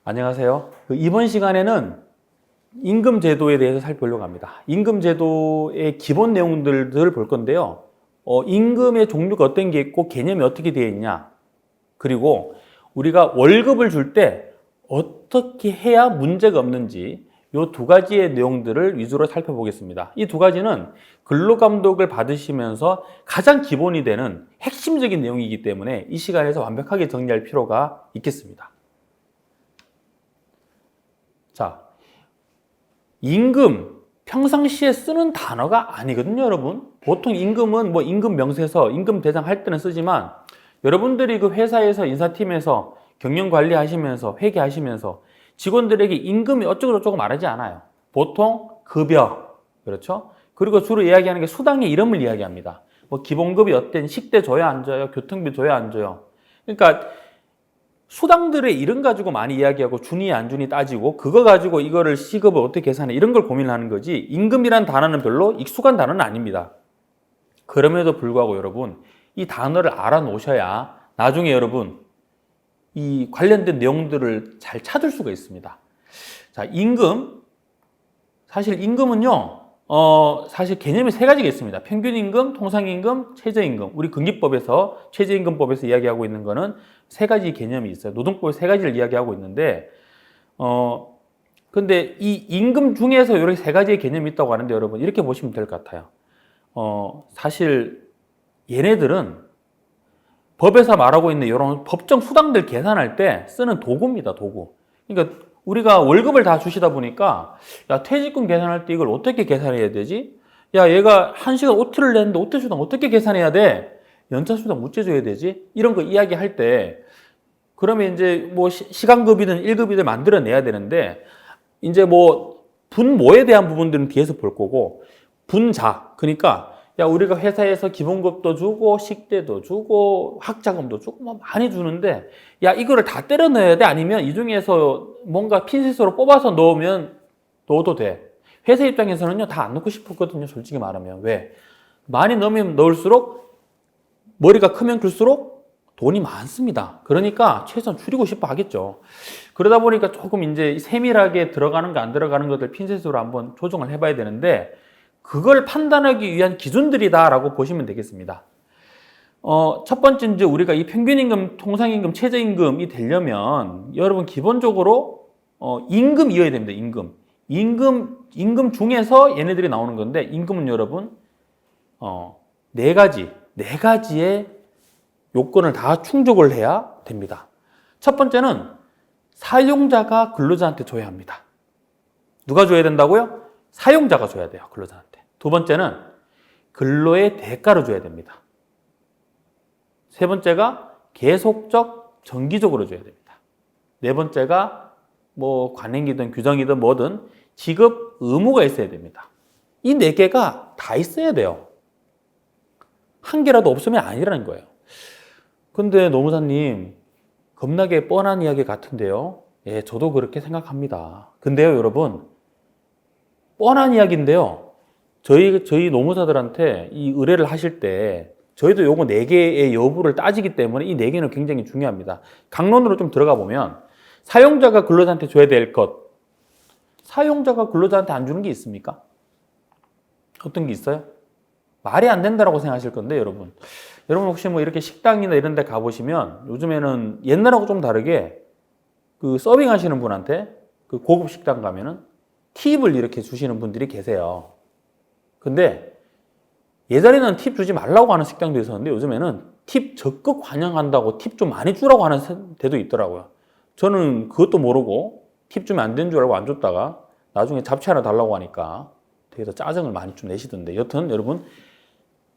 안녕하세요. 이번 시간에는 임금 제도에 대해서 살펴보려고 합니다. 임금 제도의 기본 내용들을 볼 건데요. 임금의 종류가 어떤 게 있고 개념이 어떻게 되어 있냐. 그리고 우리가 월급을 줄 때 어떻게 해야 문제가 없는지 이 두 가지의 내용들을 위주로 살펴보겠습니다. 이 두 가지는 근로감독을 받으시면서 가장 기본이 되는 핵심적인 내용이기 때문에 이 시간에서 완벽하게 정리할 필요가 있겠습니다. 자, 임금, 평상시에 쓰는 단어가 아니거든요, 여러분. 보통 임금은 뭐 임금 명세서, 임금 대장 할 때는 쓰지만 여러분들이 그 회사에서 인사팀에서 경영 관리하시면서 회계하시면서 직원들에게 임금이 어쩌고저쩌고 말하지 않아요. 보통 급여, 그렇죠? 그리고 주로 이야기하는 게 수당의 이름을 이야기합니다. 뭐 기본급이 어땐 식대 줘야 안 줘요? 교통비 줘야 안 줘요? 그러니까 수당들의 이름 가지고 많이 이야기하고 준이 안 준이 따지고 그거 가지고 이거를 시급을 어떻게 계산해 이런 걸 고민하는 거지 임금이란 단어는 별로 익숙한 단어는 아닙니다. 그럼에도 불구하고 여러분 이 단어를 알아놓으셔야 나중에 여러분 이 관련된 내용들을 잘 찾을 수가 있습니다. 자, 임금. 사실 임금은요 사실 개념이 세 가지가 있습니다. 평균임금, 통상임금, 최저임금. 우리 근기법에서 최저임금법에서 이야기하고 있는 거는 세 가지 개념이 있어요. 노동법에 세 가지를 이야기하고 있는데 근데 이 임금 중에서 이렇게 세 가지의 개념이 있다고 하는데 여러분 이렇게 보시면 될 것 같아요. 사실 얘네들은 법에서 말하고 있는 이런 법정 수당들 계산할 때 쓰는 도구입니다. 도구. 그러니까 우리가 월급을 다 주시다 보니까 야 퇴직금 계산할 때 이걸 어떻게 계산해야 되지? 야 얘가 1시간 OT를 냈는데 OT 수당 어떻게 계산해야 돼? 연차 수당 어째 줘야 되지? 이런 거 이야기할 때 그러면 이제 뭐 시간급이든 1급이든 만들어내야 되는데 이제 뭐 분모에 대한 부분들은 뒤에서 볼 거고 분자 그러니까 야 우리가 회사에서 기본급도 주고 식대도 주고 학자금도 주고 뭐 많이 주는데 야 이거를 다 때려 넣어야 돼? 아니면 이 중에서 뭔가 핀셋으로 뽑아서 넣어도 돼. 회사 입장에서는요 다 안 넣고 싶었거든요. 솔직히 말하면. 왜? 많이 넣으면 넣을수록 머리가 크면 클수록 돈이 많습니다. 그러니까 최소한 줄이고 싶어 하겠죠. 그러다 보니까 조금 이제 세밀하게 들어가는 거 안 들어가는 것들 핀셋으로 한번 조정을 해봐야 되는데 그걸 판단하기 위한 기준들이다라고 보시면 되겠습니다. 첫 번째 이제 우리가 이 평균임금, 통상임금, 최저임금이 되려면 여러분 기본적으로 임금이어야 됩니다. 임금 중에서 얘네들이 나오는 건데 임금은 여러분 네 가지의 요건을 다 충족을 해야 됩니다. 첫 번째는 사용자가 근로자한테 줘야 합니다. 누가 줘야 된다고요? 사용자가 줘야 돼요. 근로자한테. 두 번째는 근로의 대가로 줘야 됩니다. 세 번째가 계속적, 정기적으로 줘야 됩니다. 네 번째가 뭐 관행이든 규정이든 뭐든 지급 의무가 있어야 됩니다. 이 네 개가 다 있어야 돼요. 한 개라도 없으면 아니라는 거예요. 근데 노무사님 겁나게 뻔한 이야기 같은데요. 예, 저도 그렇게 생각합니다. 근데요, 여러분 뻔한 이야기인데요. 저희 노무사들한테 이 의뢰를 하실 때 저희도 요거 4개의 여부를 따지기 때문에 이 4개는 굉장히 중요합니다. 강론으로 좀 들어가 보면 사용자가 근로자한테 줘야 될 것 사용자가 근로자한테 안 주는 게 있습니까? 어떤 게 있어요? 말이 안 된다라고 생각하실 건데 여러분 혹시 뭐 이렇게 식당이나 이런 데 가보시면 요즘에는 옛날하고 좀 다르게 그 서빙 하시는 분한테 그 고급 식당 가면은 팁을 이렇게 주시는 분들이 계세요. 근데 예전에는 팁 주지 말라고 하는 식당도 있었는데 요즘에는 팁 적극 환영한다고 팁 좀 많이 주라고 하는 데도 있더라고요. 저는 그것도 모르고 팁 주면 안 되는 줄 알고 안 줬다가 나중에 잡채 하나 달라고 하니까 되게 짜증을 많이 좀 내시던데 여튼 여러분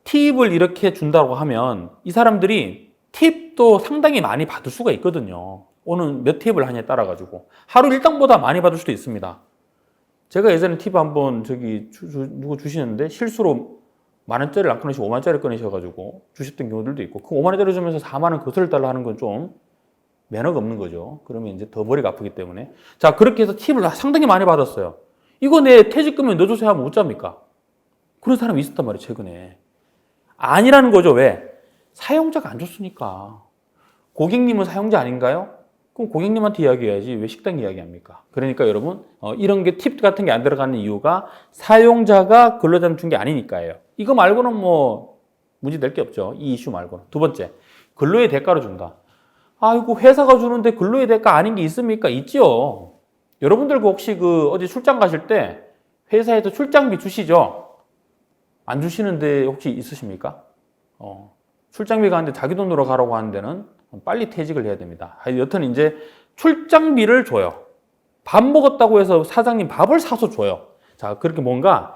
팁을 이렇게 준다고 하면 이 사람들이 팁도 상당히 많이 받을 수가 있거든요. 오늘 몇 팁을 하냐에 따라 가지고 하루 일당보다 많이 받을 수도 있습니다. 제가 예전에 팁 한번 누구 주시는데 실수로 10,000원짜리를 안 꺼내시고 50,000원짜리 꺼내셔가지고 주셨던 경우들도 있고 그 50,000원짜리 주면서 40,000원 거슬러 달라 하는 건 좀 매너가 없는 거죠. 그러면 이제 더 머리가 아프기 때문에 자 그렇게 해서 팁을 상당히 많이 받았어요. 이거 내 퇴직금에 넣어주세요 하면 어쩝니까? 그런 사람이 있었단 말이에요. 최근에. 아니라는 거죠. 왜? 사용자가 안 줬으니까. 고객님은 사용자 아닌가요? 그럼 고객님한테 이야기해야지 왜 식당 이야기합니까? 그러니까 여러분 이런 게 팁 같은 게 안 들어가는 이유가 사용자가 근로자한테 준 게 아니니까요. 이거 말고는 뭐 문제 될 게 없죠. 이 이슈 말고는. 두 번째, 근로의 대가로 준다. 아이고 회사가 주는데 근로의 대가 아닌 게 있습니까? 있죠. 여러분들 혹시 어디 출장 가실 때 회사에서 출장비 주시죠? 안 주시는데 혹시 있으십니까? 출장비 가는데 자기 돈으로 가라고 하는 데는 빨리 퇴직을 해야 됩니다. 여튼 이제 출장비를 줘요. 밥 먹었다고 해서 사장님 밥을 사서 줘요. 자, 그렇게 뭔가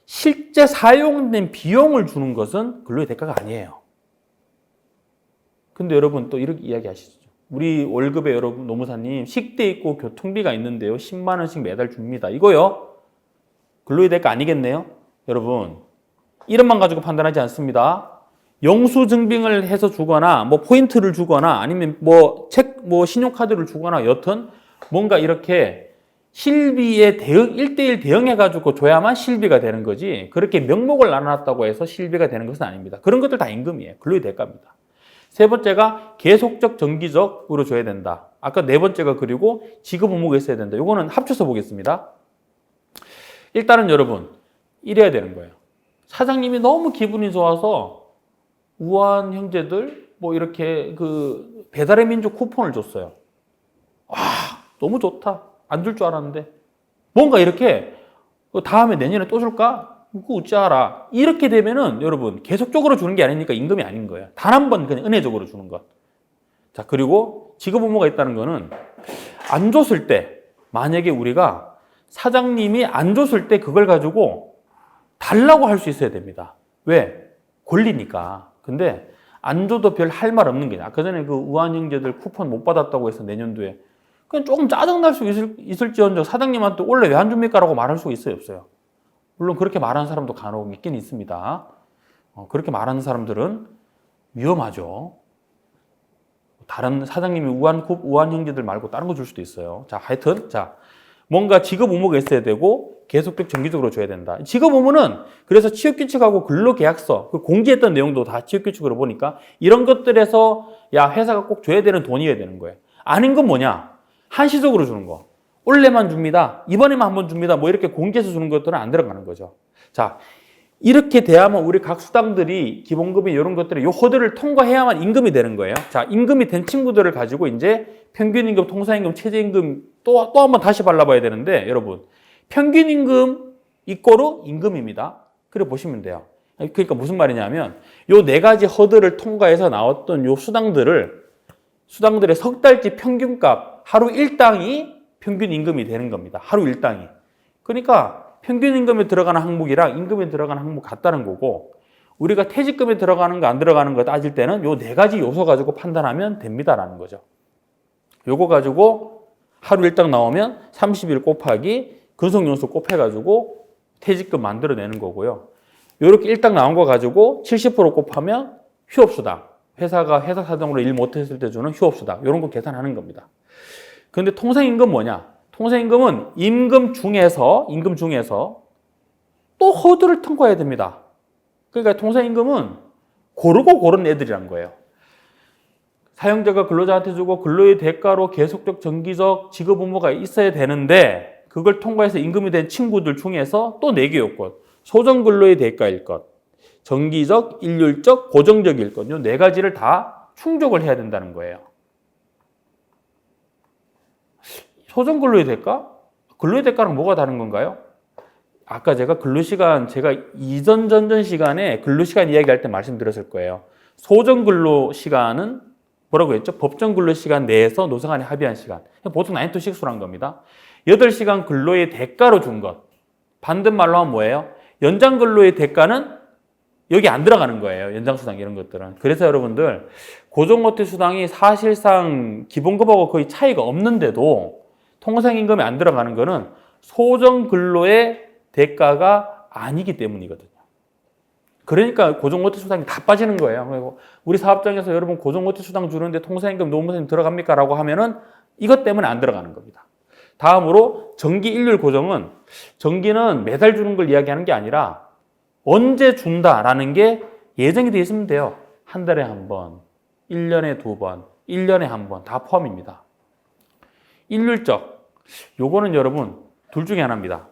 실제 사용된 비용을 주는 것은 근로의 대가가 아니에요. 근데 여러분 또 이렇게 이야기하시죠. 우리 월급에 여러분 노무사님 식대 있고 교통비가 있는데요. 10만 원씩 매달 줍니다. 이거요? 근로의 대가 아니겠네요? 여러분 이름만 가지고 판단하지 않습니다. 영수증빙을 해서 주거나 뭐 포인트를 주거나 아니면 뭐 신용카드를 주거나 여튼 뭔가 이렇게 실비에 대응 1대1 대응해 가지고 줘야만 실비가 되는 거지. 그렇게 명목을 나눠놨다고 해서 실비가 되는 것은 아닙니다. 그런 것들 다 임금이에요. 근로의 대가입니다. 세 번째가 계속적 정기적으로 줘야 된다. 아까 네 번째가 그리고 지급 의무가 있어야 된다. 이거는 합쳐서 보겠습니다. 일단은 여러분 이래야 되는 거예요. 사장님이 너무 기분이 좋아서 우한 형제들 뭐 이렇게 배달의 민족 쿠폰을 줬어요. 와, 너무 좋다. 안 줄 줄 알았는데 뭔가 이렇게 다음에 내년에 또 줄까? 그거 어찌하라. 이렇게 되면은 여러분 계속적으로 주는 게 아니니까 임금이 아닌 거예요. 단 한 번 그냥 은혜적으로 주는 것. 자, 그리고 지급 의무가 있다는 거는 안 줬을 때 만약에 우리가 사장님이 안 줬을 때 그걸 가지고 달라고 할 수 있어야 됩니다. 왜? 권리니까. 근데 안 줘도 별 할 말 없는 게 아까 전에 우한 형제들 쿠폰 못 받았다고 해서 내년도에 그냥 조금 짜증날 수 있을지언정 사장님한테 원래 왜 안 줍니까? 라고 말할 수 있어요, 없어요? 물론 그렇게 말하는 사람도 간혹 있긴 있습니다. 그렇게 말하는 사람들은 위험하죠. 다른 사장님이 우한 형제들 말고 다른 거 줄 수도 있어요. 자, 하여튼 뭔가 지급 의무가 있어야 되고 계속적 정기적으로 줘야 된다. 지급 의무는 그래서 취업규칙하고 근로계약서 공지했던 내용도 다 취업규칙으로 보니까 이런 것들에서 야 회사가 꼭 줘야 되는 돈이어야 되는 거예요. 아닌 건 뭐냐? 한시적으로 주는 거. 올해만 줍니다. 이번에만 한번 줍니다. 뭐 이렇게 공개해서 주는 것들은 안 들어가는 거죠. 자, 이렇게 돼야만 우리 각 수당들이 기본급이 이런 것들이 요 허들을 통과해야만 임금이 되는 거예요. 자, 임금이 된 친구들을 가지고 이제 평균임금, 통상임금, 최저임금 또 한 번 다시 발라봐야 되는데 여러분 평균임금 이꼬르 임금입니다. 그래 보시면 돼요. 그러니까 무슨 말이냐면 요 네 가지 허들을 통과해서 나왔던 요 수당들의 석 달치 평균값 하루 일당이 평균 임금이 되는 겁니다. 하루 일당이. 그러니까 평균 임금에 들어가는 항목이랑 임금에 들어가는 항목 같다는 거고 우리가 퇴직금에 들어가는 거 안 들어가는 거 따질 때는 요 네 가지 요소 가지고 판단하면 됩니다라는 거죠. 요거 가지고 하루 일당 나오면 30일 곱하기 근속연수 곱해가지고 퇴직금 만들어내는 거고요. 요렇게 일당 나온 거 가지고 70% 곱하면 휴업수당. 회사가 회사 사정으로 일 못했을 때 주는 휴업수당. 요런 거 계산하는 겁니다. 근데 통상임금 뭐냐? 통상임금은 임금 중에서 또 허들을 통과해야 됩니다. 그러니까 통상임금은 고르고 고른 애들이란 거예요. 사용자가 근로자한테 주고 근로의 대가로 계속적 정기적 지급 의무가 있어야 되는데 그걸 통과해서 임금이 된 친구들 중에서 또 4개 요건. 소정 근로의 대가일 것, 정기적, 일률적, 고정적일 것. 요 4가지를 다 충족을 해야 된다는 거예요. 소정 근로의 대가? 근로의 대가랑 뭐가 다른 건가요? 아까 제가 이전 전전 시간에 근로시간 이야기할 때 말씀드렸을 거예요. 소정 근로시간은 뭐라고 했죠? 법정 근로시간 내에서 노사 간에 합의한 시간. 보통 9to6란 겁니다. 8시간 근로의 대가로 준 것. 반대 말로 하면 뭐예요? 연장 근로의 대가는 여기 안 들어가는 거예요. 연장수당 이런 것들은. 그래서 여러분들 고정노트 수당이 사실상 기본급하고 거의 차이가 없는데도 통상임금에 안 들어가는 거는 소정 근로의 대가가 아니기 때문이거든요. 그러니까 고정노트 수당이 다 빠지는 거예요. 우리 사업장에서 여러분 고정노트 수당 주는데 통상임금 노무사님 들어갑니까? 라고 하면은 이것 때문에 안 들어가는 겁니다. 다음으로 정기 일률 고정은 정기는 매달 주는 걸 이야기하는 게 아니라 언제 준다라는 게 예정이 되어 있으면 돼요. 한 달에 한 번, 1년에 2번, 1년에 한 번 다 포함입니다. 일률적. 요거는 여러분 둘 중에 하나입니다.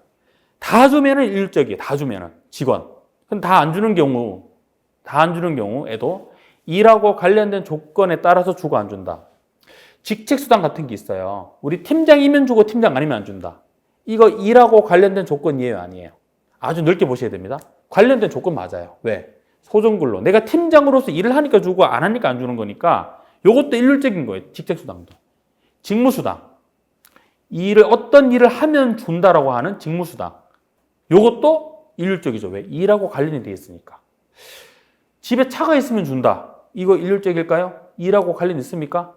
다 주면은 일률적이에요. 다 주면은 직원. 그럼 다 안 주는 경우에도 일하고 관련된 조건에 따라서 주고 안 준다. 직책수당 같은 게 있어요. 우리 팀장이면 주고 팀장 아니면 안 준다. 이거 일하고 관련된 조건이에요, 아니에요? 아주 넓게 보셔야 됩니다. 관련된 조건 맞아요. 왜? 소정근로. 내가 팀장으로서 일을 하니까 주고 안 하니까 안 주는 거니까 이것도 일률적인 거예요. 직책수당도. 직무수당. 어떤 일을 하면 준다라고 하는 직무수당. 이것도 일률적이죠. 왜? 일하고 관련이 되어 있으니까. 집에 차가 있으면 준다. 이거 일률적일까요? 일하고 관련 있습니까?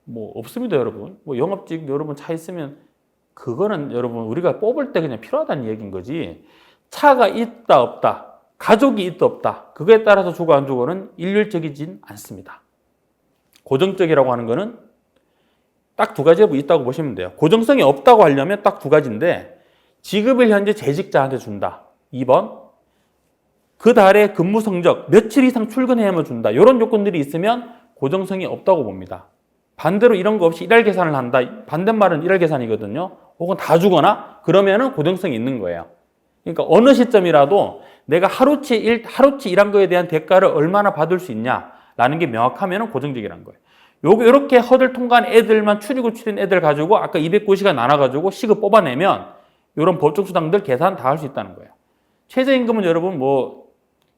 뭐 없습니다, 여러분. 뭐 영업직 여러분 차 있으면 그거는 여러분 우리가 뽑을 때 그냥 필요하다는 얘기인 거지. 차가 있다 없다, 가족이 있다 없다, 그거에 따라서 주고 안 주고는 일률적이진 않습니다. 고정적이라고 하는 거는 딱 두 가지가 있다고 보시면 돼요. 고정성이 없다고 하려면 딱 두 가지인데, 지급일 현재 재직자한테 준다. 2번, 그 달에 근무 성적 며칠 이상 출근해야만 준다. 이런 요건들이 있으면 고정성이 없다고 봅니다. 반대로 이런 거 없이 일할 계산을 한다. 반대말은 일할 계산이거든요. 혹은 다 주거나 그러면은 고정성이 있는 거예요. 그러니까 어느 시점이라도 내가 하루치 일한 거에 대한 대가를 얼마나 받을 수 있냐라는 게 명확하면은 고정적이라는 거예요. 요렇게 허들 통과한 애들만 추리고 추린 애들 가지고 아까 209시간 나눠가지고 시급 뽑아내면 이런 법적 수당들 계산 다 할 수 있다는 거예요. 최저임금은 여러분 뭐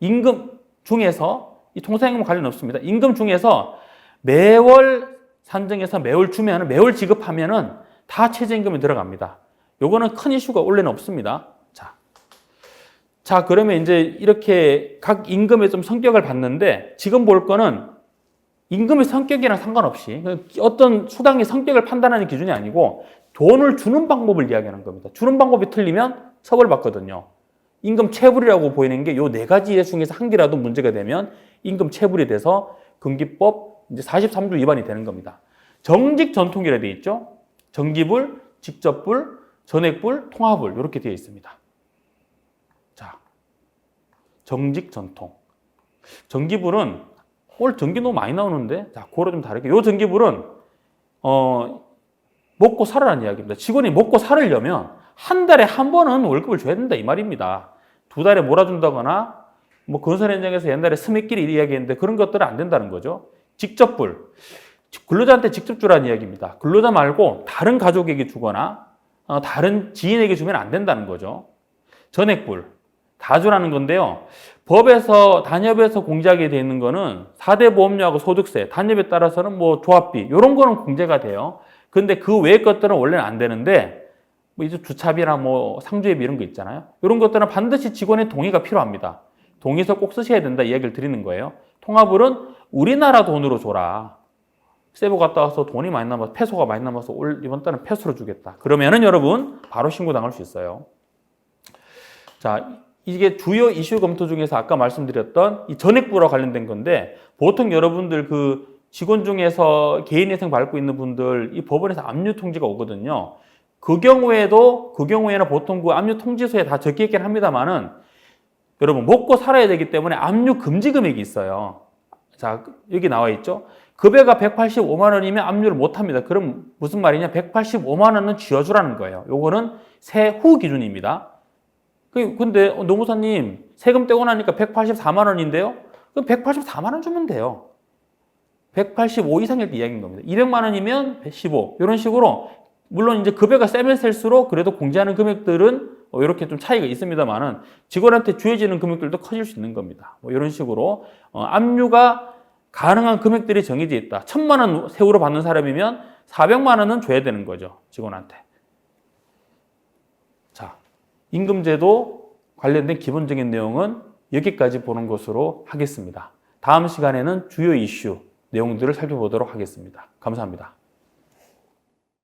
임금 중에서 이 통상임금 관련 없습니다. 임금 중에서 매월 산정해서 매월 주면은 매월 지급하면은 다 최저임금에 들어갑니다. 요거는 큰 이슈가 원래는 없습니다. 자 그러면 이제 이렇게 각 임금의 좀 성격을 봤는데 지금 볼 거는 임금의 성격이랑 상관없이 어떤 수당의 성격을 판단하는 기준이 아니고 돈을 주는 방법을 이야기하는 겁니다. 주는 방법이 틀리면 처벌받거든요. 임금 체불이라고 보이는 게 요 네 가지 중에서 한 개라도 문제가 되면 임금 체불이 돼서 금기법 이제 43조 위반이 되는 겁니다. 정직 전통이라 되어 있죠. 정기불, 직접불, 전액불, 통화불 이렇게 되어 있습니다. 자, 정직 전통. 정기불은 오늘 전기 너무 많이 나오는데 자, 그거랑 좀 다르게 요 정기불은 먹고 살으라는 이야기입니다. 직원이 먹고 살으려면 한 달에 한 번은 월급을 줘야 된다 이 말입니다. 두 달에 몰아준다거나 뭐 건설 현장에서 옛날에 스매끼리 이야기했는데 그런 것들은 안 된다는 거죠. 직접불. 근로자한테 직접 주라는 이야기입니다. 근로자 말고 다른 가족에게 주거나 다른 지인에게 주면 안 된다는 거죠. 전액불. 다 주라는 건데요. 법에서 단협에서 공제하게 되어 있는 거는 4대 보험료하고 소득세, 단협에 따라서는 뭐 조합비 이런 거는 공제가 돼요. 근데 그 외의 것들은 원래는 안 되는데 뭐 이제 주차비나 뭐 상주회비 이런 거 있잖아요. 이런 것들은 반드시 직원의 동의가 필요합니다. 동의서 꼭 쓰셔야 된다 이야기를 드리는 거예요. 통화불은 우리나라 돈으로 줘라. 세부 갔다 와서 돈이 많이 남아서 페소가 많이 남아서 이번 달은 페소로 주겠다. 그러면은 여러분 바로 신고당할 수 있어요. 자, 이게 주요 이슈 검토 중에서 아까 말씀드렸던 이 전액부와 관련된 건데 보통 여러분들 그 직원 중에서 개인회생 밟고 있는 분들 이 법원에서 압류 통지가 오거든요. 그 경우에는 보통 그 압류 통지서에 다 적혀 있긴 합니다만은 여러분 먹고 살아야 되기 때문에 압류 금지 금액이 있어요. 자, 여기 나와 있죠. 급여가 185만 원이면 압류를 못 합니다. 그럼 무슨 말이냐? 185만 원은 쥐어주라는 거예요. 요거는 세후 기준입니다. 근데 노무사님 세금 떼고 나니까 184만 원인데요? 그럼 184만 원 주면 돼요. 185 이상일 때 이야기인 겁니다. 200만 원이면 115 이런 식으로 물론 이제 급여가 세면 셀수록 그래도 공제하는 금액들은 이렇게 좀 차이가 있습니다만은 직원한테 주어지는 금액들도 커질 수 있는 겁니다. 뭐 이런 식으로 압류가 가능한 금액들이 정해져 있다. 1000만 원 세후로 받는 사람이면 400만 원은 줘야 되는 거죠. 직원한테. 자, 임금제도 관련된 기본적인 내용은 여기까지 보는 것으로 하겠습니다. 다음 시간에는 주요 이슈 내용들을 살펴보도록 하겠습니다. 감사합니다.